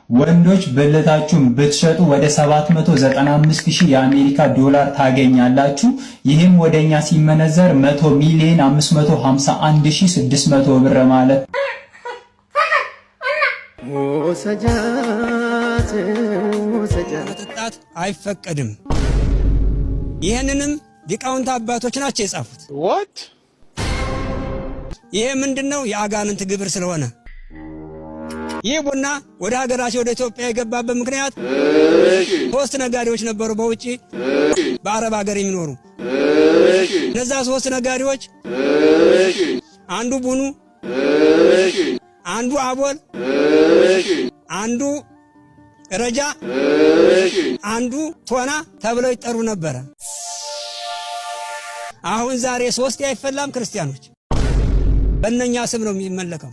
ወንዶች ብልታችሁን ብትሸጡ ወደ 795,000 የአሜሪካ ዶላር ታገኛላችሁ። ይህም ወደኛ ሲመነዘር 100 ሚሊዮን 551,600 ብር ማለት መጠጣት አይፈቀድም። ይህንንም ሊቃውንት አባቶች ናቸው የጻፉት። ይሄ ምንድነው? የአጋንንት ግብር ስለሆነ ይህ ቡና ወደ ሀገራቸው ወደ ኢትዮጵያ የገባበት ምክንያት ሶስት ነጋዴዎች ነበሩ በውጪ በአረብ ሀገር የሚኖሩ። እነዛ ሶስት ነጋዴዎች አንዱ ቡኑ፣ አንዱ አቦል፣ አንዱ ረጃ፣ አንዱ ቶና ተብለው ይጠሩ ነበር። አሁን ዛሬ ሶስት አይፈላም። ክርስቲያኖች በእነኛ ስም ነው የሚመለከው።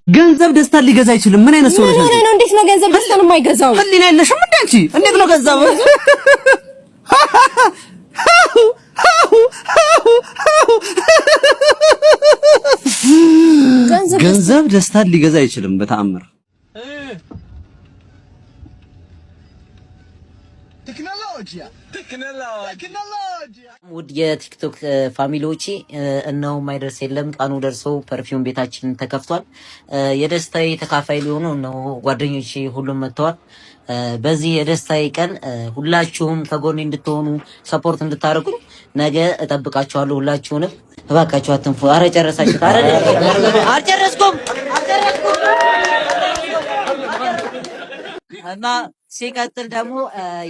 ገንዘብ ደስታ ሊገዛ አይችልም። ምን አይነት ሰው ነሽ? እንዴት ነው ገንዘብ ደስታን የማይገዛው? ህሊና የለሽም እንዴ አንቺ? እንዴት ነው ገንዘብ ገንዘብ ደስታን ሊገዛ አይችልም በተአምር። ውድ የቲክቶክ ፋሚሊዎቼ እነሆ ማይደርስ የለም ቀኑ ደርሶ ፐርፊውም ቤታችን ተከፍቷል። የደስታዬ ተካፋይ ሊሆኑ እነሆ ጓደኞቼ ሁሉም መጥተዋል። በዚህ የደስታዬ ቀን ሁላችሁም ከጎኔ እንድትሆኑ ሰፖርት እንድታደርጉ ነገ እጠብቃችኋለሁ። ሁላችሁንም እባካችሁ አትንፉ። አረ ጨረሳችሁ? አረ አልጨረስኩም። እና ሲቀጥል ደግሞ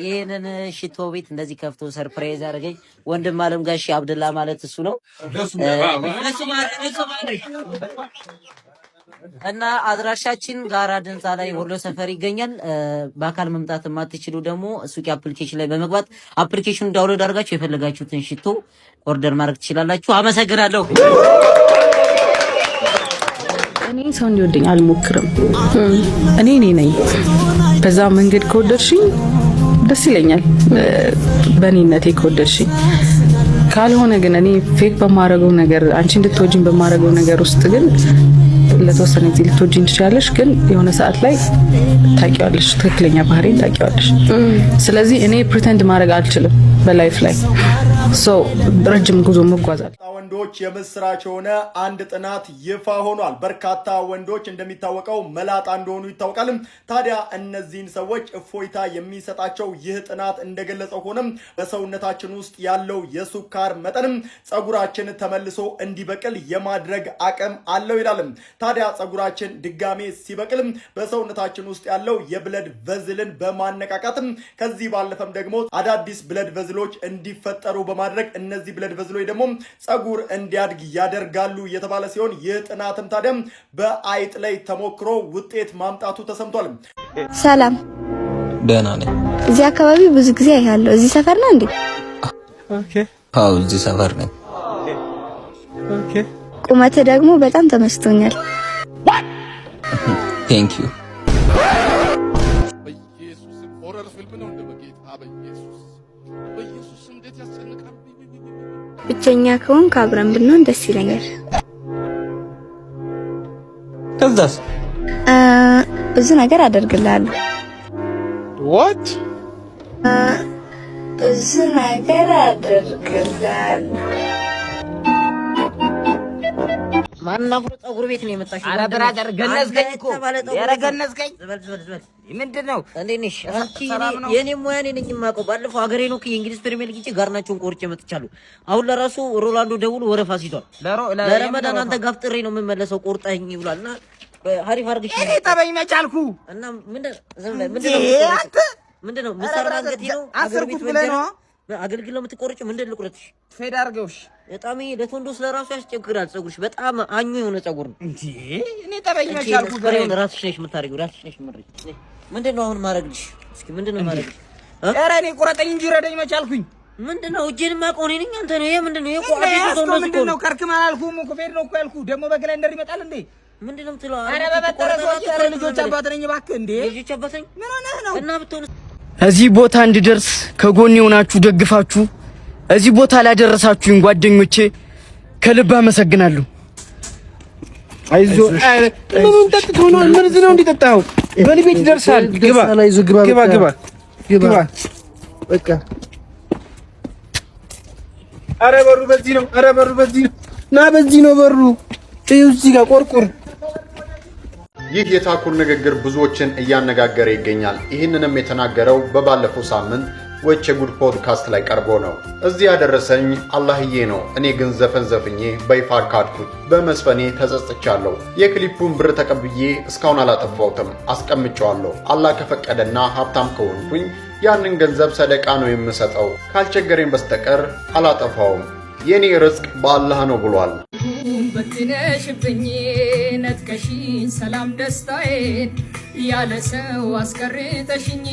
ይሄንን ሽቶ ቤት እንደዚህ ከፍቶ ሰርፕራይዝ ያደረገኝ ወንድም አለም ጋሽ አብደላ ማለት እሱ ነው። እና አድራሻችን ጋራ ድንጻ ላይ ወሎ ሰፈር ይገኛል። በአካል መምጣት የማትችሉ ደግሞ ሱቂ አፕሊኬሽን ላይ በመግባት አፕሊኬሽኑን ዳውንሎድ አድርጋችሁ የፈለጋችሁትን ሽቶ ኦርደር ማድረግ ትችላላችሁ። አመሰግናለሁ። እኔ ሰው እንዲወደኝ አልሞክርም። እኔ ነኝ። በዛ መንገድ ከወደድሽኝ ደስ ይለኛል። በእኔነቴ ከወደድሽኝ ካልሆነ ግን እኔ ፌክ በማረገው ነገር አንቺ እንድትወጂኝ በማረገው ነገር ውስጥ ግን ለተወሰነ ጊዜ ልትወጂኝ ትችላለሽ፣ ግን የሆነ ሰዓት ላይ ታውቂዋለሽ፣ ትክክለኛ ባህሪን ታውቂዋለሽ። ስለዚህ እኔ ፕሪቴንድ ማድረግ አልችልም በላይፍ ላይ ረጅም ጉዞ መጓዛል። ወንዶች የምስራች የሆነ አንድ ጥናት ይፋ ሆኗል። በርካታ ወንዶች እንደሚታወቀው መላጣ እንደሆኑ ይታወቃል። ታዲያ እነዚህን ሰዎች እፎይታ የሚሰጣቸው ይህ ጥናት እንደገለጸው ሆነም በሰውነታችን ውስጥ ያለው የሱካር መጠንም ጸጉራችን ተመልሶ እንዲበቅል የማድረግ አቅም አለው ይላል። ታዲያ ጸጉራችን ድጋሜ ሲበቅል በሰውነታችን ውስጥ ያለው የብለድ ቨዝልን በማነቃቃትም ከዚህ ባለፈም ደግሞ አዳዲስ ብለድ ቨዝሎች እንዲፈጠሩ በማድረግ እነዚህ ብለድ ቨዝሎች ደግሞ ጸጉር እንዲያድግ ያደርጋሉ የተባለ ሲሆን ይህ ጥናትም ታዲያ በአይጥ ላይ ተሞክሮ ውጤት ማምጣቱ ተሰምቷል። ሰላም፣ ደህና ነኝ። እዚህ አካባቢ ብዙ ጊዜ ያለው እዚህ ሰፈር ነው እንዴ? ኦኬ። አዎ እዚህ ሰፈር ነኝ። ኦኬ። ቁመት ደግሞ በጣም ተመስጦኛል። ቴንክ ዩ። ብቸኛ ከሆንክ አብረን ብንሆን ደስ ይለኛል። ከዛስ ብዙ ነገር አደርግልሃለሁ። what ብዙ ነገር አደርግልሃለሁ። ማናፍሮ ጸጉር ቤት ነው የመጣሽው? አረ ብራዘር ገነዝከኝ እኮ ያረ ገነዝከኝ። ምንድነው? እንዴት ነሽ? አንቺ የኔ ሙያ ነኝ የማውቀው። ባለፈው ሀገሬ ነው የእንግሊዝ ፕሪሚየር ሊግ ጋርናቸውን ቆርጬ መጥቻለሁ። አሁን ለራሱ ሮላንዶ ደውሎ ወረፋ ሲቷል። ለረመዳን አንተ ጋር ፍጥሬ ነው የምመለሰው ቆርጠኝ ይብላልና ሀሪፍ አርግሽ። እኔ ጠበኝ መቻልኩ እና ምንድነው ምሰራንገት ነው አገር ቤት ነው አገልግሎት የምትቆርጪው ምንድን ልቁረጥሽ? ፌድ አድርገውሽ በጣም ለቶንዶስ ለራሱ ያስቸግራል። ጸጉርሽ በጣም አኙ የሆነ ጸጉር ነው እንዴ? እኔ ጠበኝ መቻልኩ ገሬን ራስሽ ነሽ የምታረጊው፣ ራስሽ ነሽ የምትመሪው። ምንድነው አሁን ማረግልሽ? እስኪ ምንድነው ማረግልሽ? ኧረ እኔ ቁረጠኝ እንጂ ረደኝ መቻልኩኝ። ምንድነው እጄን ማቆኔ ነኝ አንተ ነው? ይሄ ምንድነው? ይሄ ምንድነው? ከርክማ አላልኩም እኮ ፌድ ነው እኮ ያልኩ። ደግሞ በግላይንደር ይመጣል እንዴ? ምንድነው የምትለው? ኧረ በበጠረሶች ልጆች አባት ነኝ እባክህ። እንዴ ልጆች አባት ነኝ ምን ሆነህ ነው? እና ብትሆን እዚህ ቦታ እንድደርስ ከጎኔ ሆናችሁ ደግፋችሁ እዚህ ቦታ ላደረሳችሁኝ ጓደኞቼ ከልብ አመሰግናለሁ። አይዞ ምኑን ጠጥቶ ነው? መርዝ ነው እንዲጠጣው። በልቤት ይደርሳል። ግባ በቃ። ኧረ በሩ በዚህ ነው። ኧረ በሩ በዚህ ነው። ና በዚህ ነው በሩ። ይኸው እዚህ ጋር ቆርቁር። ይህ የታኩር ንግግር ብዙዎችን እያነጋገረ ይገኛል። ይህንንም የተናገረው በባለፈው ሳምንት ወቸ ጉድ ፖድካስት ላይ ቀርቦ ነው። እዚህ ያደረሰኝ አላህዬ ነው። እኔ ግን ዘፈን ዘፍኜ በይፋ ካድኩት። በመስፈኔ ተጸጽቻለሁ። የክሊፑን ብር ተቀብዬ እስካሁን አላጠፋሁትም፣ አስቀምጨዋለሁ። አላህ ከፈቀደና ሀብታም ከሆንኩኝ ያንን ገንዘብ ሰደቃ ነው የምሰጠው። ካልቸገረኝ በስተቀር አላጠፋውም። የኔ ርዝቅ በአላህ ነው ብሏል። በትነሽብኝ ነጥቀሽኝ ሰላም ደስታዬን ያለ ሰው አስቀርተሽኝ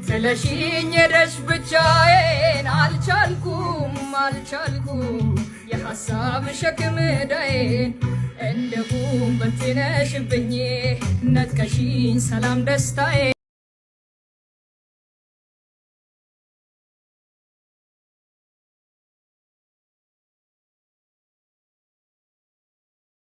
ጥለሽኝ ሄደሽ ብቻዬን አልቻልኩም የሐሳብ ሸክም ዕዳዬን እንደሁም በትነሽብኝ ነጥቀሽኝ ሰላም ደስታዬን